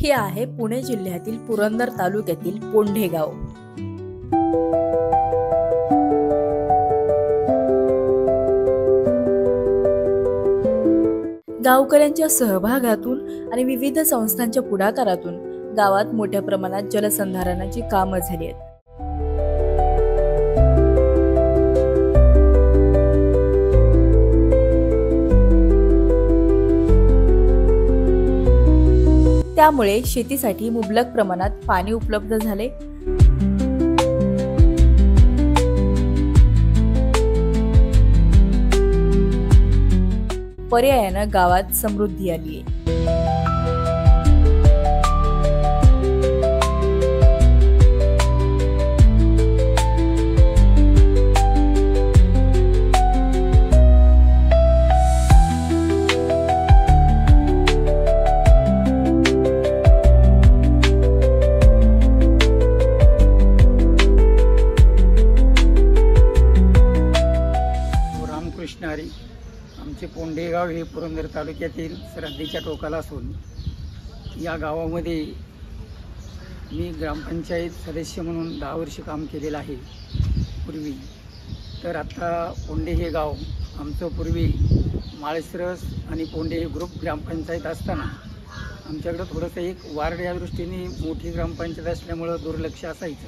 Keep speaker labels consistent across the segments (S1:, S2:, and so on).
S1: हे आहे पुणे जिल्ह्यातील पुरंदर तालुक्यातील पोंढे गाव। गावकऱ्यांच्या सहभागातून आणि विविध संस्थांच्या पुढाकारातून गावात मोठ्या प्रमाणात जलसंधारणाची कामं झाली आहेत। त्यामुळे शेतीसाठी मुबलक प्रमाणात पाणी उपलब्ध झाले। पर्यायाने गावात समृद्धी आली आहे।
S2: कृष्णारी आमचे पोंढे गाव हे पुरंदर तालुक्यातील सरहद्दीच्या टोकाला असून या गावामध्ये मी ग्रामपंचायत सदस्य म्हणून 10 वर्ष काम केलेलं आहे पूर्वी। तर आता पोंढे हे गाव आमचं पूर्वी माळशिरस आणि पोंढे हे ग्रुप ग्रामपंचायत असताना आमच्याकडं थोडंसं एक वार्ड या दृष्टीने मोठी ग्रामपंचायत असल्यामुळं दुर्लक्ष असायचं,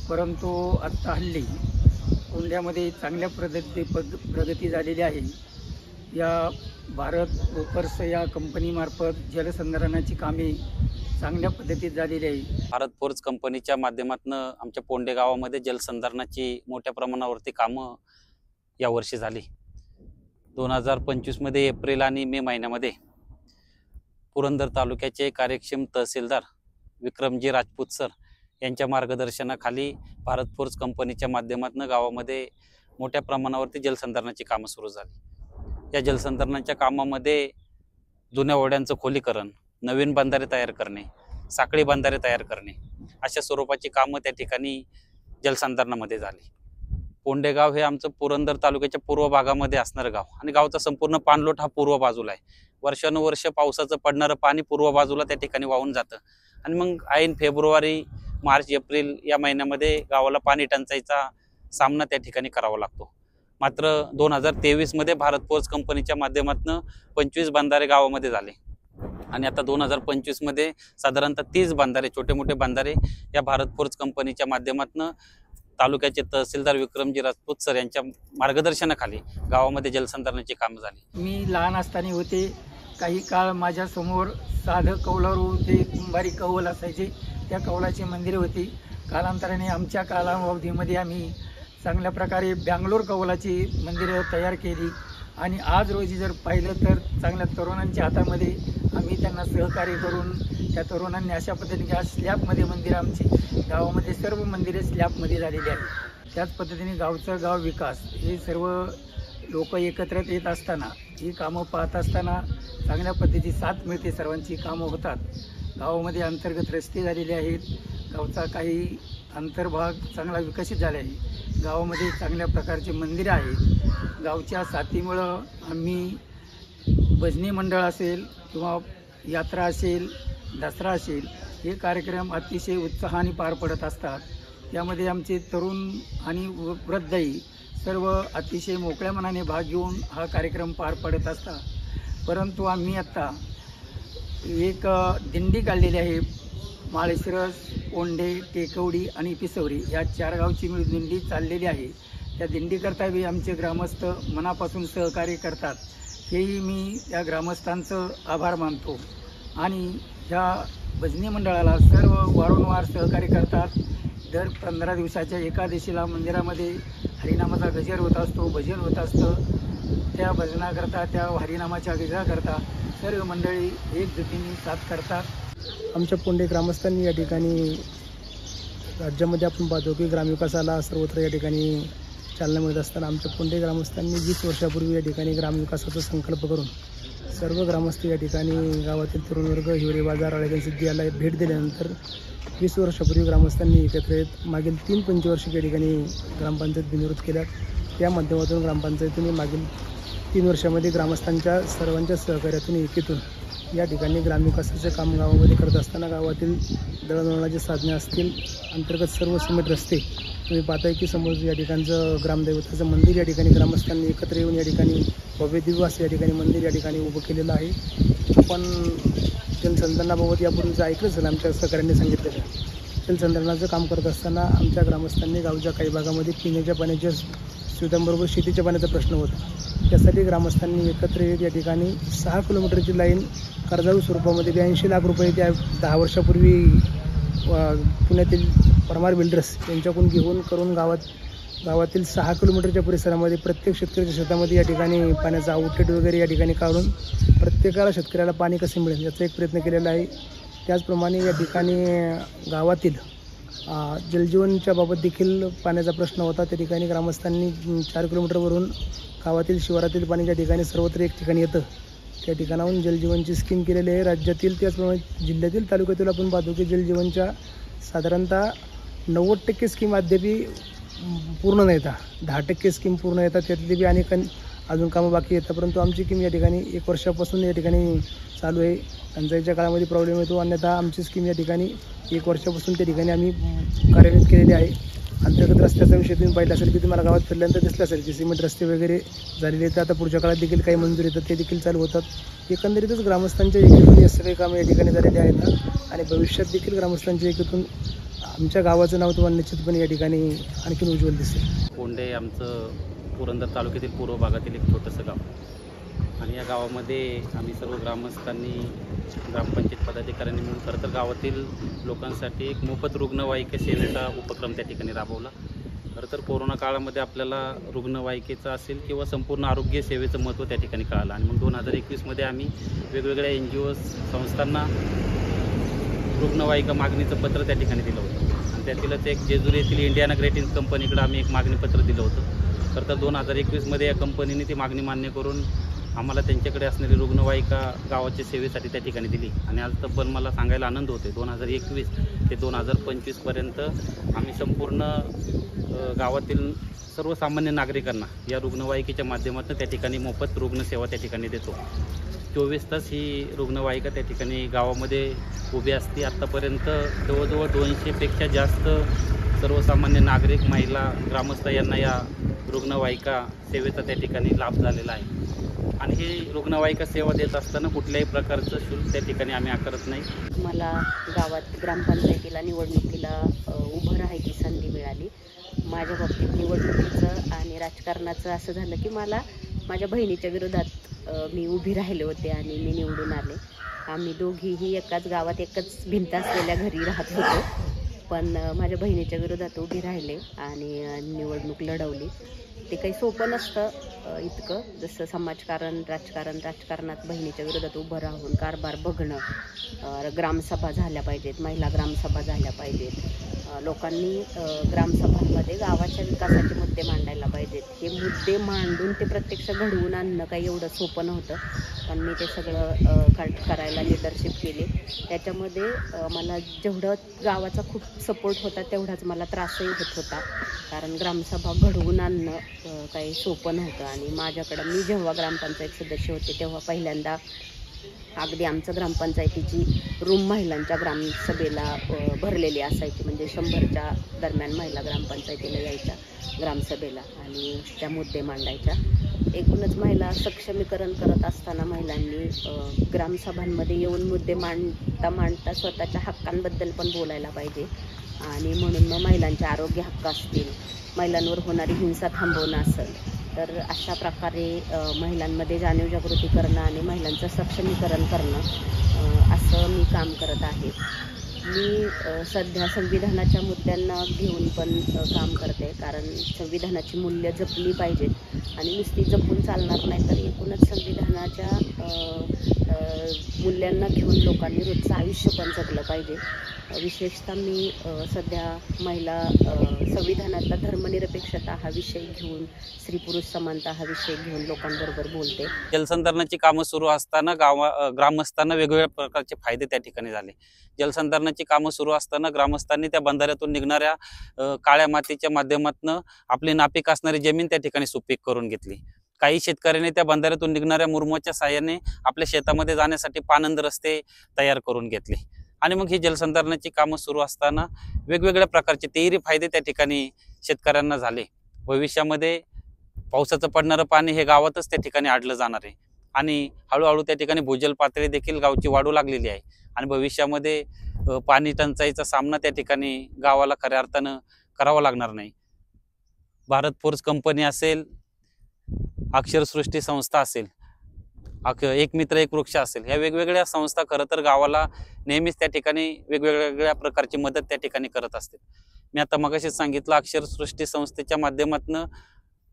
S2: परंतु आत्ता हल्ली पोंढ्यामध्ये चांगल्या प्रगती झालेली आहे। या भारत रोपर्स या कंपनीमार्फत जलसंधारणाची कामे चांगल्या पद्धतीत झालेली आहे।
S3: भारत फोर्स कंपनीच्या माध्यमातून आमच्या पोंढे गावामध्ये जलसंधारणाची मोठ्या प्रमाणावरती कामं यावर्षी झाली। 2025 मध्ये एप्रिल आणि मे महिन्यामध्ये पुरंदर तालुक्याचे कार्यक्षम तहसीलदार विक्रमजी राजपूत सर यांच्या मार्गदर्शनाखाली भारत फोर्स कंपनीच्या माध्यमातून गावामध्ये मोठ्या प्रमाणावरती जलसंधारणाची कामं सुरू झाली। या जलसंधारणाच्या कामामध्ये जुन्या ओढ्यांचं खोलीकरण, नवीन बंधारे तयार करणे, साखळी बंधारे तयार करणे अशा स्वरूपाची कामं त्या ठिकाणी जलसंधारणामध्ये झाली। पोंढे गाव हे आमचं पुरंदर तालुक्याच्या पूर्व भागामध्ये असणारं गाव आणि गावचा संपूर्ण पाणलोट हा पूर्व बाजूला आहे। वर्षानुवर्ष पावसाचं पडणारं पाणी पूर्व बाजूला त्या ठिकाणी वाहून जातं आणि मग ऐन फेब्रुवारी, मार्च, एप्रिल या महिन्यामध्ये गावाला पाणी टंचाईचा सामना त्या ठिकाणी करावा लागतो। मात्र 2023 मध्ये भारत फोर्स कंपनीच्या माध्यमातून 25 बंधारे गावामध्ये झाले आणि आता 2025 मध्ये साधारणतः 30 बंधारे, छोटे मोठे बंधारे या भारत फोर्स कंपनीच्या माध्यमातून तालुक्याचे तहसीलदार विक्रमजी राजपूत सर यांच्या मार्गदर्शनाखाली गावामध्ये जलसंधारणाची कामं झाली।
S2: मी लहान असताना होते, काही काळ माझ्या समोर साधं कौलारू ते कुंभारी कौल असायचे, त्या कौलाची मंदिरे होती। कालांतराने आमच्या कालावधीमध्ये आम्ही चांगल्या प्रकारे बँगलोर कौलाची मंदिरं तयार केली आणि आज रोजी जर पाहिलं तर चांगल्या तरुणांच्या हातामध्ये आम्ही त्यांना सहकार्य करून त्या तरुणांनी अशा पद्धतीने आज स्लॅबमध्ये मंदिरं आमची गावामध्ये सर्व मंदिरे स्लॅबमध्ये झालेली आहेत। त्याच पद्धतीने गावचं गाव विकास हे सर्व लोक एकत्र येत असताना ही कामं पाहत असताना चांगल्या पद्धतीची साथ मिळते, सर्वांची कामं होतात। गावामध्ये अंतर्गत रस्ते झालेले आहेत, गावचा काही अंतर्भाग चांगला विकसित झाला आहे, गावामध्ये चांगल्या प्रकारचे मंदिरे आहेत। गावच्या साथीमुळं आम्ही भजनी मंडळ असेल किंवा यात्रा असेल, दसरा असेल, हे कार्यक्रम अतिशय उत्साहाने पार पडत असतात। त्यामध्ये आमचे तरुण आणि वृद्धही सर्व अतिशय मोकळ्या मनाने भाग घेऊन हा कार्यक्रम पार पडत असतात। परंतु आम्ही आत्ता एक दिंडी काढलेली आहे। माळशिरस, पोंढे, टेकवडी आणि पिसवरी या 4 गावची मिळून दिंडी चाललेली आहे। त्या दिंडीकरता बी आमचे ग्रामस्थ मनापासून सहकार्य करतात, हेही मी त्या ग्रामस्थांचं आभार मानतो। आणि ह्या भजनी मंडळाला सर्व वारंवार सहकार्य करतात। दर 15 दिवसाच्या एकादशीला मंदिरामध्ये हरिनामाचा गजर होत असतो, भजन होत असतं। त्या भजनाकरता, त्या हरिनामाच्या गजराकरता सर्व मंडळी एकजुटीने साथ करतात।
S4: आमच्या पोंढे ग्रामस्थांनी या ठिकाणी राज्यामध्ये आपण पाहतो की ग्रामविकासाला सर्वत्र या ठिकाणी चालना मिळत असताना आमच्या पोंढे ग्रामस्थांनी 20 वर्षापूर्वी या ठिकाणी ग्रामविकासाचा संकल्प करून सर्व ग्रामस्थ या ठिकाणी गावातील तरुण वर्ग हिवरे बाजार अळगणसिद्धी याला भेट दिल्यानंतर 20 वर्षापूर्वी ग्रामस्थांनी एकत्र येत मागील 3 पंचवार्षिक या ठिकाणी ग्रामपंचायत बिनविरोध केल्या। त्या माध्यमातून ग्रामपंचायतीने मागील 3 वर्षामध्ये ग्रामस्थांच्या सर्वांच्या सहकार्यातून एकीतून या ठिकाणी ग्रामविकासाचे काम गावामध्ये करत असताना गावातील दळणवळणाची साधने असतील, अंतर्गत सर्व सिमेंट रस्ते तुम्ही पाहताय की समोर या ठिकाणचं ग्रामदैवताचं मंदिर या ठिकाणी ग्रामस्थांनी एकत्र येऊन या ठिकाणी भव्य दिव्य असं या ठिकाणी मंदिर या ठिकाणी उभं केलेलं आहे. आपण जलसंधारणाबाबत यापूर्वीचं ऐकलं असेल, आमच्या सहकाऱ्यांनी सांगितलेलं. जलसंधारणाचं काम करत असताना आमच्या ग्रामस्थांनी गावच्या काही भागामध्ये पिण्याच्या पाण्याच्या सुविधांबरोबर शेतीच्या पाण्याचा प्रश्न होता. त्यासाठी ग्रामस्थांनी एकत्र येत या ठिकाणी 6 किलोमीटरची लाईन कर्जाऊ स्वरूपामध्ये 82 लाख रुपये त्या 10 वर्षापूर्वी पुण्यातील परमार बिल्डर्स यांच्याकडून घेऊन करून गावातील 6 किलोमीटरच्या परिसरामध्ये प्रत्येक शेतकऱ्याच्या शेतामध्ये या ठिकाणी पाण्याचा आउटलेट वगैरे या ठिकाणी काढून प्रत्येकाला शेतकऱ्याला पाणी कसे मिळेल याचा एक प्रयत्न केलेला आहे. त्याचप्रमाणे या ठिकाणी गावातील जलजीवनच्या बाबत देखील पाण्याचा प्रश्न होता. त्या ठिकाणी ग्रामस्थांनी 4 किलोमीटरवरून गावातील शिवारातील पाणी ज्या ठिकाणी सर्वत्र एक ठिकाणी येतं त्या ठिकाणाहून जलजीवनची स्कीम केलेली आहे. राज्यातील त्याचप्रमाणे जिल्ह्यातील तालुक्यातील आपण पाहतो की जलजीवनच्या साधारणतः 90% स्कीम अद्यापी पूर्ण नाही येतात, 10% स्कीम पूर्ण येतात, त्यातली बी अनेक अजून कामं बाकी येतात. परंतु आमची स्कीम या ठिकाणी 1 वर्षापासून या ठिकाणी चालू आहे. टंचाईच्या काळामध्ये प्रॉब्लेम येतो, अन्यथा आमची स्कीम या ठिकाणी 1 वर्षापासून त्या ठिकाणी आम्ही कार्यान्वित केलेली आहे. अंतर्गत रस्त्याचा विषय तुम्ही पाहिला असेल की तुम्हाला गावात फिरल्यानंतर दिसला असेल की सिमेंट रस्ते वगैरे झालेले आहेत. आता पुढच्या काळात देखील काही मंजूर येतात, ते देखील चालू होतात. एकंदरीतच ग्रामस्थांच्या एकीतून हे सगळे कामं या ठिकाणी झालेले आहेत आणि भविष्यात देखील ग्रामस्थांच्या एकीतून आमच्या गावाचं नाव तुम्हाला निश्चितपणे या ठिकाणी आणखीन उज्ज्वल दिसेल.
S3: पोंडे आमचं पुरंदर तालुक्यातील पूर्व भागातील एक छोटंसं गाव आणि या गावामध्ये आम्ही सर्व ग्रामस्थांनी ग्रामपंचायत पदाधिकाऱ्यांनी मिळून खरं तर गावातील लोकांसाठी एक मोफत रुग्णवाहिका सेवेचा उपक्रम त्या ठिकाणी राबवला. खरं तर कोरोना काळामध्ये आपल्याला रुग्णवाहिकेचं असेल किंवा संपूर्ण आरोग्य सेवेचं महत्त्व त्या ठिकाणी कळालं आणि मग 2021मध्ये आम्ही वेगवेगळ्या NGO संस्थांना रुग्णवाहिका मागणीचं पत्र त्या ठिकाणी दिलं होतं आणि त्यातीलच एक जेजुरी येथील इंडियाना ग्रेटिंग कंपनीकडे आम्ही एक मागणीपत्र दिलं होतं. खरं तर 2021मध्ये या कंपनीने ती मागणी मान्य करून आम्हाला त्यांच्याकडे असणारी रुग्णवाहिका गावाच्या सेवेसाठी त्या ठिकाणी दिली आणि आज तब्बल मला सांगायला आनंद होतो 2021 ते 2025पर्यंत आम्ही संपूर्ण गावातील सर्वसामान्य नागरिकांना या रुग्णवाहिकेच्या माध्यमातून त्या ठिकाणी मोफत रुग्णसेवा त्या ठिकाणी देतो. 24 तास ही रुग्णवाहिका त्या ठिकाणी गावामध्ये उभी असते. आत्तापर्यंत जवळजवळ 200पेक्षा जास्त सर्वसामान्य नागरिक, महिला, ग्रामस्थ यांना या रुग्णवाहिका सेवेचा त्या ठिकाणी लाभ झालेला आहे आणि ही रुग्णवाहिका सेवा देत असताना कुठल्याही प्रकारचं शुल्क त्या ठिकाणी आम्ही आकारत नाही.
S5: मला गावात ग्रामपंचायतीला निवडणुकीला उभं राहायची संधी मिळाली. माझ्या बाबतीत निवडणुकीचं आणि राजकारणाचं असं झालं की मला माझ्या बहिणीच्या विरोधात मी उभी राहिले होते आणि मी निवडून आले. आम्ही दोघीही एकाच गावात एकच भिंत असलेल्या घरी राहत होतो, पण माझ्या बहिणीच्या विरोधात उभी राहिले आणि निवडणूक लढवली. ते काही सोपं नसतं इतकं, जसं समाजकारण, राजकारणात बहिणीच्या विरोधात उभं राहून कारभार बघणं, ग्रामसभा झाल्या पाहिजेत, महिला ग्रामसभा झाल्या पाहिजेत, लोकांनी ग्रामसभांमध्ये गावाच्या विकासाचे मुद्दे मांडायला पाहिजेत. हे मुद्दे मांडून ते प्रत्यक्ष घडवून आणणं काही एवढं सोपं नव्हतं, पण मी ते सगळं करायला लिडरशिप केली. त्याच्यामध्ये मला जेवढं गावाचा खूप सपोर्ट होता तेवढाच मला त्रासही होत होता, कारण ग्रामसभा घडवून आणणं काही सोपं नव्हतं. आणि माझ्याकडं मी जेव्हा ग्रामपंचायत सदस्य होते तेव्हा पहिल्यांदा अगदी आमचं ग्रामपंचायतीची रूम महिलांच्या ग्रामसभेला भरलेली असायची, म्हणजे 100च्या दरम्यान महिला ग्रामपंचायतीला यायच्या ग्रामसभेला आणि त्या मुद्दे मांडायच्या. एकूणच महिला सक्षमीकरण करत असताना महिलांनी ग्रामसभांमध्ये येऊन मुद्दे मांडता स्वतःच्या हक्कांबद्दल पण बोलायला पाहिजे. आणि म्हणून मग महिलांचे आरोग्य हक्क असतील, महिलांवर होणारी हिंसा थांबवणं असेल, तर अशा प्रकारे महिलांमध्ये जाणीवजागृती करणं आणि महिलांचं सक्षमीकरण करणं असं मी काम करत आहे. मी सध्या संविधानाच्या मुद्द्यांना घेऊन पण काम करते, कारण संविधानाची मूल्य जपली पाहिजेत आणि नुसती जपून चालणार नाही, तर एकूणच संविधानाच्या मूल्यांना घेऊन लोकांनी रोजचं आयुष्य पण जगलं पाहिजे. विशेषतः मी सध्या महिला संविधानातला धर्मनिरपेक्षता हा विषय घेऊन, स्त्री पुरुष समानता हा विषय घेऊन लोकांबरोबर बोलते.
S3: जलसंधारणाची कामं सुरू असताना ग्रामस्थांना वेगवेगळ्या प्रकारचे फायदे त्या ठिकाणी झाले. जलसंधारणाची कामं सुरू असताना ग्रामस्थांनी त्या बंधाऱ्यातून निघणाऱ्या काळ्या मातीच्या माध्यमातून आपली नापीक असणारी जमीन त्या ठिकाणी सुपीक करून घेतली. काही शेतकऱ्यांनी त्या बंधाऱ्यातून निघणाऱ्या मुरमाच्या साहाय्याने आपल्या शेतामध्ये जाण्यासाठी पाणंद रस्ते तयार करून घेतले आणि मग ही जलसंधारणाची कामं सुरू असताना वेगवेगळ्या प्रकारचे तेही फायदे त्या ठिकाणी शेतकऱ्यांना झाले. भविष्यामध्ये पावसाचं पडणारं पाणी हे गावातच त्या ठिकाणी अडलं जाणार आहे आणि हळूहळू त्या ठिकाणी भूजल पातळी देखील गावची वाढू लागलेली आहे आणि भविष्यामध्ये पाणी टंचाईचा सामना त्या ठिकाणी गावाला खऱ्या अर्थानं करावा लागणार नाही. भारत फोर्स कंपनी असेल, अक्षरसृष्टी संस्था असेल, एक मित्र एक वृक्ष असेल, ह्या वेगवेगळ्या संस्था खरं तर गावाला नेहमीच त्या ठिकाणी वेगवेगळ्या प्रकारची मदत त्या ठिकाणी करत असते. मी आता मगाशीच सांगितलं, अक्षरसृष्टी संस्थेच्या माध्यमातून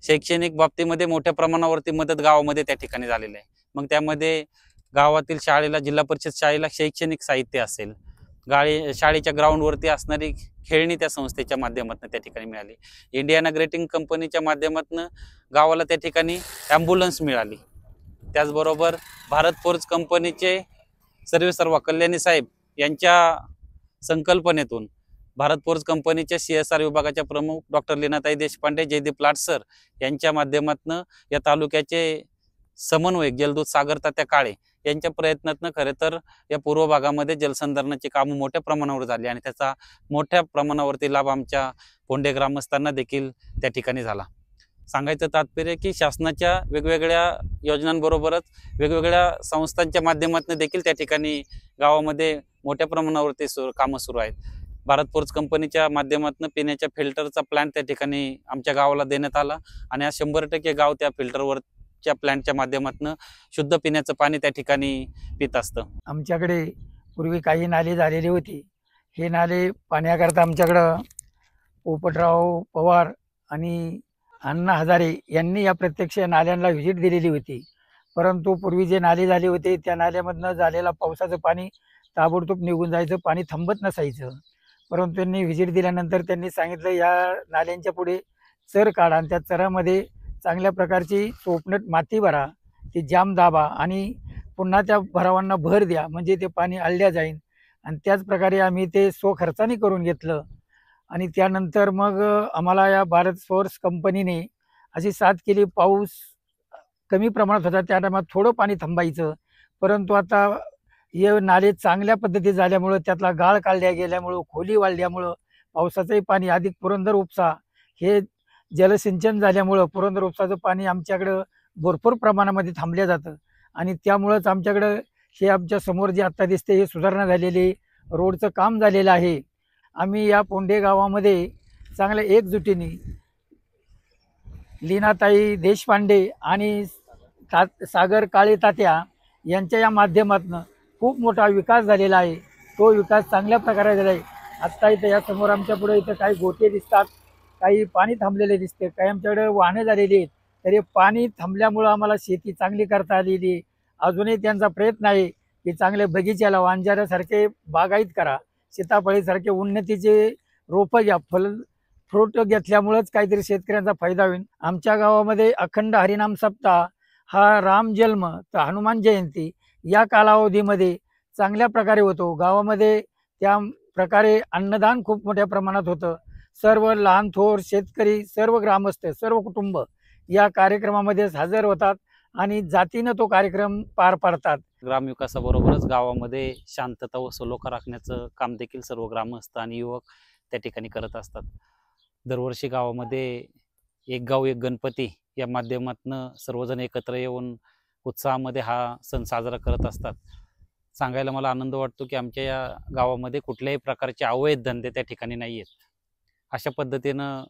S3: शैक्षणिक बाबतीमध्ये मोठ्या प्रमाणावरती मदत गावामध्ये त्या ठिकाणी झालेली आहे. मग त्यामध्ये गावातील शाळेला, जिल्हा परिषद शाळेला शैक्षणिक साहित्य असेल, शाळेच्या ग्राउंडवरती असणारी खेळणी त्या संस्थेच्या माध्यमातून त्या ठिकाणी मिळाली. इंडियाना ग्रेटिंग कंपनीच्या माध्यमातून गावाला त्या ठिकाणी ॲम्ब्युलन्स मिळाली. त्याचबरोबर भारत फोर्स कंपनीचे सर्वेसर्वा कल्याणी साहेब यांच्या संकल्पनेतून भारत फोर्स कंपनीच्या CSR विभागाच्या प्रमुख डॉक्टर लीनाताई देशपांडे, जयदीप लाट सर यांच्या माध्यमातून या तालुक्याचे समन्वयक जलदूत सागर तात्या काळे यांच्या प्रयत्नातनं खरे तर या पूर्व भागामध्ये जलसंधारणाची कामं मोठ्या प्रमाणावर झाली आणि त्याचा मोठ्या प्रमाणावरती लाभ आमच्या पोंडे ग्रामस्थांना देखील त्या ठिकाणी झाला. सांगायचं तात्पर्य की शासनाच्या वेगवेगळ्या योजनांबरोबरच वेगवेगळ्या संस्थांच्या माध्यमातून देखील त्या ठिकाणी गावामध्ये मोठ्या प्रमाणावरती कामं सुरू आहेत. भारत फोर्स कंपनीच्या माध्यमातून पिण्याच्या फिल्टरचा प्लॅन्ट त्या ठिकाणी आमच्या गावाला देण्यात आला आणि आज 100% गाव त्या फिल्टरवरच्या प्लॅन्टच्या माध्यमातून शुद्ध पिण्याचं पाणी त्या ठिकाणी पित असतं.
S2: आमच्याकडे पूर्वी काही नाले झालेले होते. हे नाले पाण्याकरता आमच्याकडं पोपटराव पवार आणि अण्णा हजारे यांनी या प्रत्यक्ष नाल्यांना व्हिजिट दिलेली होती. परंतु पूर्वी जे नाले झाले होते त्या नाल्यामधनं झालेला पावसाचं पाणी ताबडतोब निघून जायचं, पाणी थांबत नसायचं. परंतु त्यांनी व्हिजिट दिल्यानंतर त्यांनी सांगितलं या नाल्यांच्या पुढे चर काढा आणि त्या चरामध्ये चांगल्या प्रकारची चोपनट माती भरा, ती जाम दाबा आणि पुन्हा त्या भरावांना भर द्या, म्हणजे ते पाणी आळल्या जाईल. आणि त्याच प्रकारे आम्ही ते स्वखर्चाने करून घेतलं. आणि त्यानंतर मग आम्हाला या भारत फोर्स कंपनीने अशी साथ केली. पाऊस कमी प्रमाणात होता त्या टायमात थोडं पाणी थांबायचं, परंतु आता हे नाले चांगल्या पद्धती झाल्यामुळं, त्यातला गाळ काढल्या गेल्यामुळं, खोली वाढल्यामुळं पावसाचंही पाणी अधिक पुरंदर उपसा हे जलसिंचन झाल्यामुळं पुरंदर उपसाचं पाणी आमच्याकडं भरपूर प्रमाणामध्ये थांबलं जातं. आणि त्यामुळंच आमच्याकडं हे आमच्या समोर जे आत्ता दिसते हे सुधारणा झालेली रोडचं काम झालेलं आहे. आम्ही या पोंडे गावामध्ये चांगल्या एकजुटीने लीनाताई देशपांडे आणि सागर काळे तात्या यांच्या या माध्यमातून खूप मोठा विकास झालेला आहे. तो विकास चांगल्या प्रकारे झाला आहे. आत्ता इथं या समोर आमच्या पुढे इथं काही गोटे दिसतात, काही पाणी थांबलेले दिसते, काही आमच्याकडे वाहनं झालेली आहेत. तरी पाणी थांबल्यामुळं आम्हाला शेती चांगली करता आलेली आहे. अजूनही त्यांचा प्रयत्न आहे की चांगले बगीच्याला वांजाऱ्यासारखे बागायत करा, सीताफळीसारखे उन्नतीचे रोपं घ्या, फ्रूट घेतल्यामुळंच काहीतरी शेतकऱ्यांचा फायदा होईल. आमच्या गावामध्ये अखंड हरिनाम सप्ताह हा राम जन्म तर हनुमान जयंती या कालावधीमध्ये चांगल्या प्रकारे होतो. गावामध्ये त्या प्रकारे अन्नदान खूप मोठ्या प्रमाणात होतं. सर्व लहान थोर शेतकरी, सर्व ग्रामस्थ, सर्व कुटुंब या कार्यक्रमामध्ये हजर होतात आणि जातीनं तो कार्यक्रम पार पाडतात.
S3: ग्रामविकासाबरोबरच गावामध्ये शांतता व सलोखा राखण्याचं काम देखील सर्व ग्रामस्थ आणि युवक त्या ठिकाणी करत असतात. दरवर्षी गावामध्ये एक गाव एक गणपती या माध्यमातून सर्वजण एकत्र येऊन उत्साहामध्ये हा सण साजरा करत असतात. सांगायला मला आनंद वाटतो की आमच्या या गावामध्ये कुठल्याही प्रकारचे अवैध धंदे त्या ठिकाणी नाही आहेत. अशा पद्धतीनं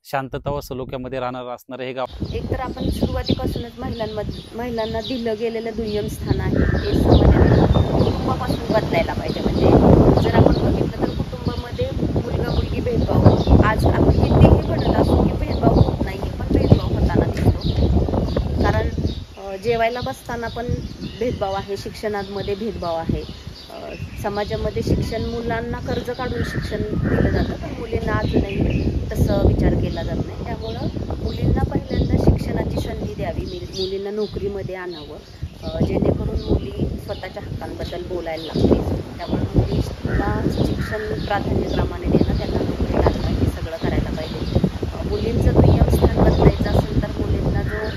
S3: शांतता व सलोख्यामध्ये राहणार असणारं हे गाव.
S5: एक तर आपण सुरुवातीपासूनच महिलांना दिलं गेलेलं दुय्यम स्थान आहे ते समाजाने कुटुंबापासून बदलायला पाहिजे. म्हणजे जर आपण बघितलं तर कुटुंबामध्ये मुलगा मुलगी भेदभाव आज आपण कितीही म्हणत असू की भेदभाव होत नाही, पण भेदभाव होताना दिसतो. कारण जेवायला बसताना पण भेदभाव आहे, शिक्षणामध्ये भेदभाव आहे. समाजामध्ये शिक्षण, मुलांना कर्ज काढून शिक्षण दिलं जातं, पण मुलींना अजूनही तसं विचार केला जात नाही. त्यामुळं मुलींना पहिल्यांदा शिक्षणाची संधी द्यावी, मुलींना नोकरीमध्ये आणावं, जेणेकरून मुली स्वतःच्या हक्कांबद्दल बोलायला लागतील. त्यामुळे मुलींना शिक्षण प्राधान्यक्रमाने देणं, त्यांना नोकरी लागणं हे सगळं करायला पाहिजे. मुलींचं दुय्यम स्थान बदलायचं असेल तर मुलींना जो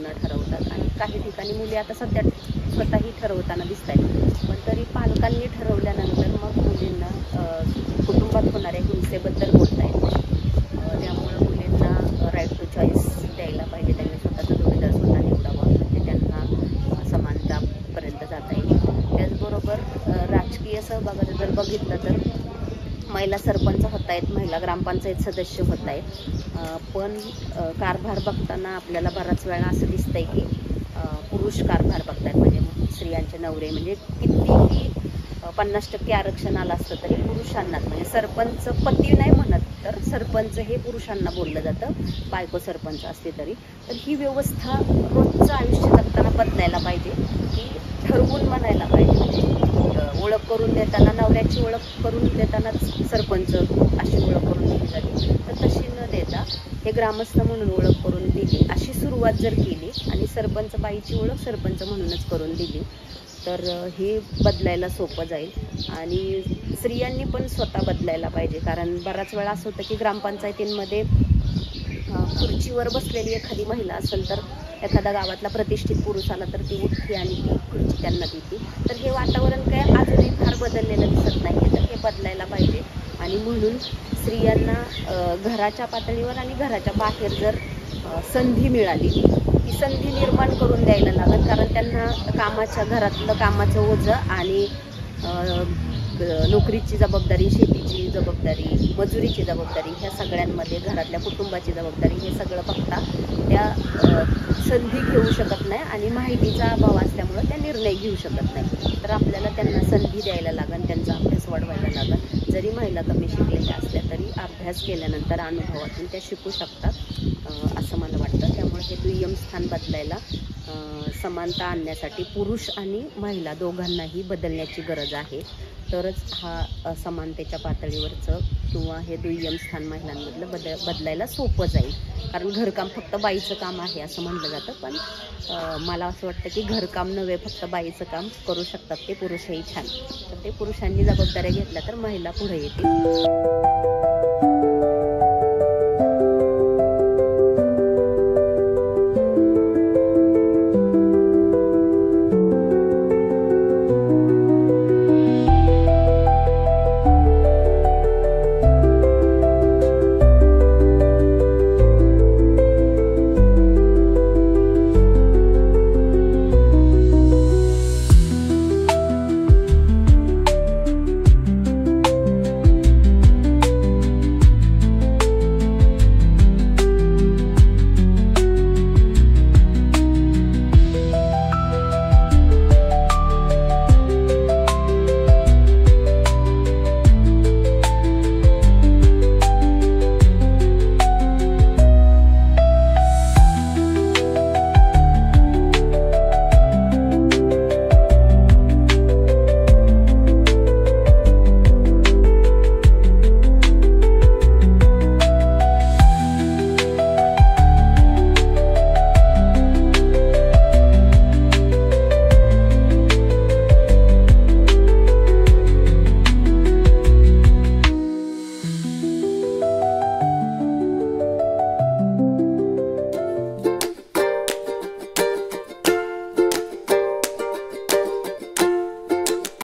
S5: मुलं ठरवतात आणि काही ठिकाणी मुली आता सध्या स्वतःही ठरवताना दिसत आहेत. पण तरी पालकांनी ठरवल्यानंतर मग मुलींना कुटुंबात होणाऱ्या हिंसेबद्दल बोलता येत नाही. त्यामुळे मुलींना राईट टू चॉईस द्यायला पाहिजे. त्यांनी स्वतःचा जोडीदार स्वतः निवडावा, म्हणजे त्यांना समानतापर्यंत जाता येईल. त्याचबरोबर राजकीय सहभागाचं जर बघितलं तर महिला सरपंच होत आहेत, महिला ग्रामपंचायत सदस्य होत आहेत. पण कारभार बघताना आपल्याला बराच वेळा असं दिसतंय की पुरुष कारभार बघतायत. म्हणजे स्त्रियांचे नवरे, म्हणजे कितीही 50% आरक्षण आलं असतं तरी पुरुषांनाच, म्हणजे सरपंच पती नाही म्हणत तर सरपंच हे पुरुषांना बोललं जातं, बायको सरपंच असते तरी. तर ही व्यवस्था रोजचं आयुष्य जगताना बदलायला पाहिजे, की ठरवून म्हणायला पाहिजे. म्हणजे ओळख करून देताना, नवऱ्याची ओळख करून देतानाच सरपंच अशी ओळख करून दिली जाते, तर तशी न देता हे ग्रामस्थ म्हणून ओळख करून दिली, अशी सुरुवात जर केली आणि सरपंच बाईची ओळख सरपंच म्हणूनच करून दिली तर हे बदलायला सोपं जाईल. आणि स्त्रियांनी पण स्वतः बदलायला पाहिजे, कारण बराच वेळा असं होतं की ग्रामपंचायतींमध्ये खुर्चीवर बसलेली एखादी महिला असेल तर एखाद्या गावातला प्रतिष्ठित पुरुष आला तर ती उठते आणि ती खुर्ची त्यांना देते. तर हे वातावरण काय अजूनही फार बदललेलं दिसत नाही, तर हे बदलायला पाहिजे. आणि म्हणून स्त्रियांना घराच्या पातळीवर आणि घराच्या बाहेर जर संधी मिळाली, ती संधी निर्माण करून द्यायला लागत, कारण त्यांना घरातलं कामाचं ओझं आणि नोकरीची जबाबदारी, शेतीची जबाबदारी, मजुरीची जबाबदारी, ह्या सगळ्यांमध्ये घरातल्या कुटुंबाची जबाबदारी, हे सगळं बघता त्या संधी घेऊ शकत नाही आणि माहितीचा अभाव असल्यामुळं त्या निर्णय घेऊ शकत नाही. तर आपल्याला त्यांना संधी द्यायला लागेल, त्यांचा अभ्यास वाढवायला लागेल. जरी महिला कमी शिकलेल्या असल्या तरी अभ्यास केल्यानंतर अनुभवातून त्या शिकू शकतात असं मला वाटतं. त्यामुळे हे दुय्यम स्थान बदलायला, समानता आणण्यासाठी पुरुष आणि महिला दोघांनाही बदलण्याची गरज आहे. तरच हा समानतेच्या पातळीवरचं किंवा हे दुय्यम स्थान महिलांमधलं बदलायला सोपं जाईल. कारण घरकाम फक्त बाईचं काम आहे असं म्हणलं जातं, पण मला असं वाटतं की घरकाम नव्हे, फक्त बाईचं काम करू शकतात ते पुरुषही छान. तर ते पुरुषांनी जबाबदाऱ्या घेतल्या तर महिला पुढे येतील.